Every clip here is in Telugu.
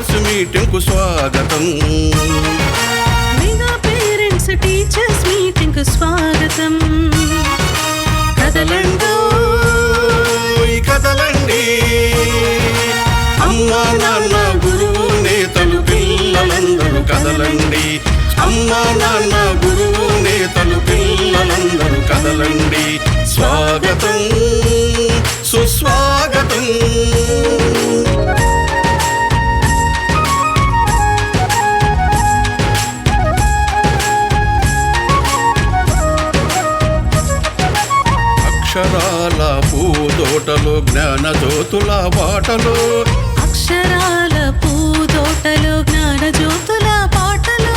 టీచర్స్ మీటింగ్ కు స్వాగతం. మెగా పేరెంట్స్ టీచర్స్ మీటింగ్ కు స్వాగతం. కదలండి కదలండి, అమ్మా నాన్న గురువు నేతలు పిల్లలందరూ కదలండి. అమ్మా నాన్న గురువు నేతలు పిల్లలందరూ కదలండి. స్వాగతం సుస్వాగతం. అక్షరాల పూదోటలో జ్ఞాన జ్యోతుల బాటలో, అక్షరాల పూదోటలో జ్ఞాన జ్యోతుల పాటలో,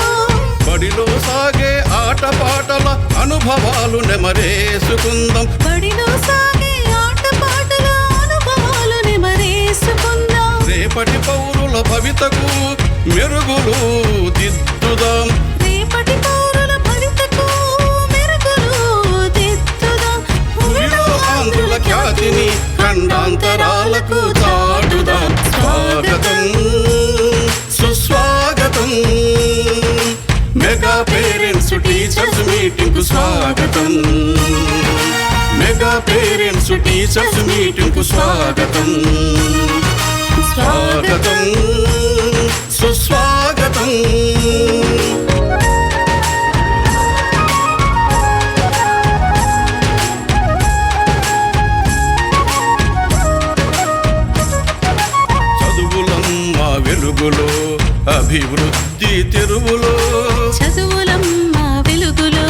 బడిలో సాగే ఆట పాటల అనుభవాలు నెమరేసుకుందాం. బడిలో సాగే ఆట పాటల అనుభవాలు నెమరేసుకుందాం. రేపటి పౌరుల భవితకు మెరుగులు దిద్దుదాం. రేపటి పౌరుల భవితకు మెరుగులు దిద్దుదాం. భూమిలో ఆంధ్రుల ఖ్యాతిని ఖండాంతరాలకు చాటుదాం. స్వాగతం సుస్వాగతం. మెగా పేరెంట్స్ టీచర్స్ మీటింగ్ కు స్వాగతం. మెగా పేరెంట్స్ టీచర్స్ మీటింగ్ కు స్వాగతం. స్వాగతం సుస్వాగతం. చదువులమ్మ వెలుగులో అభివృద్ధి తెరువులో, చదువులమ్మ వెలుగులో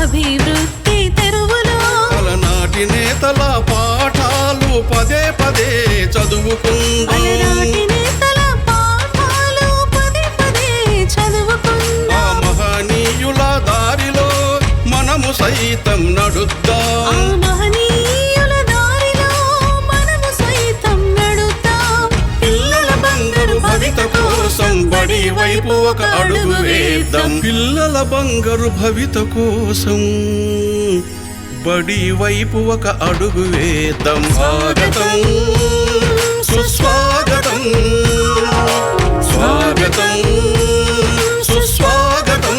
అభివృద్ధి తెరువులో, అలనాటి నేతల పాఠాలు పదే పదే చదువుకుందాం. అలనాటి నేతల పాఠాలు పదే పదే చదువుకుందాం. ఆ మహనీయుల దారిలో మనము సైతం నడుద్దాం. ఆ మహనీయుల దారిలో మనము సైతం నడుద్దాం. పిల్లల బంగారు భవిత కోసం బడి వైపు ఒక అడుగు వేద్దాం. పిల్లల బంగారు భవిత కోసం బడి వైపు ఒక అడుగు వేద్దాం. స్వాగతం సుస్వాగతం. స్వాగతం సుస్వాగతం.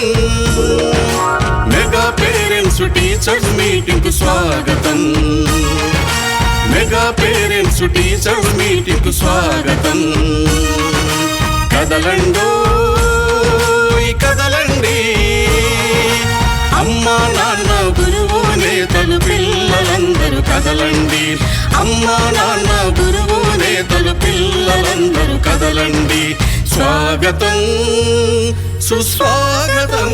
మెగా పేరెంట్స్ టీచర్స్ మీటింగ్ కు స్వాగతం. మెగా పేరెంట్స్ టీచర్స్ మీటింగ్ కు స్వాగతం. కదలండో కదలండి, అమ్మా నాన్న గురువు నేతలు పిల్లలందరూ కదలండి. అమ్మా నాన్న గురువు నేతలు పిల్లలందరూ కదలండి. స్వాగతం సుస్వాగతం.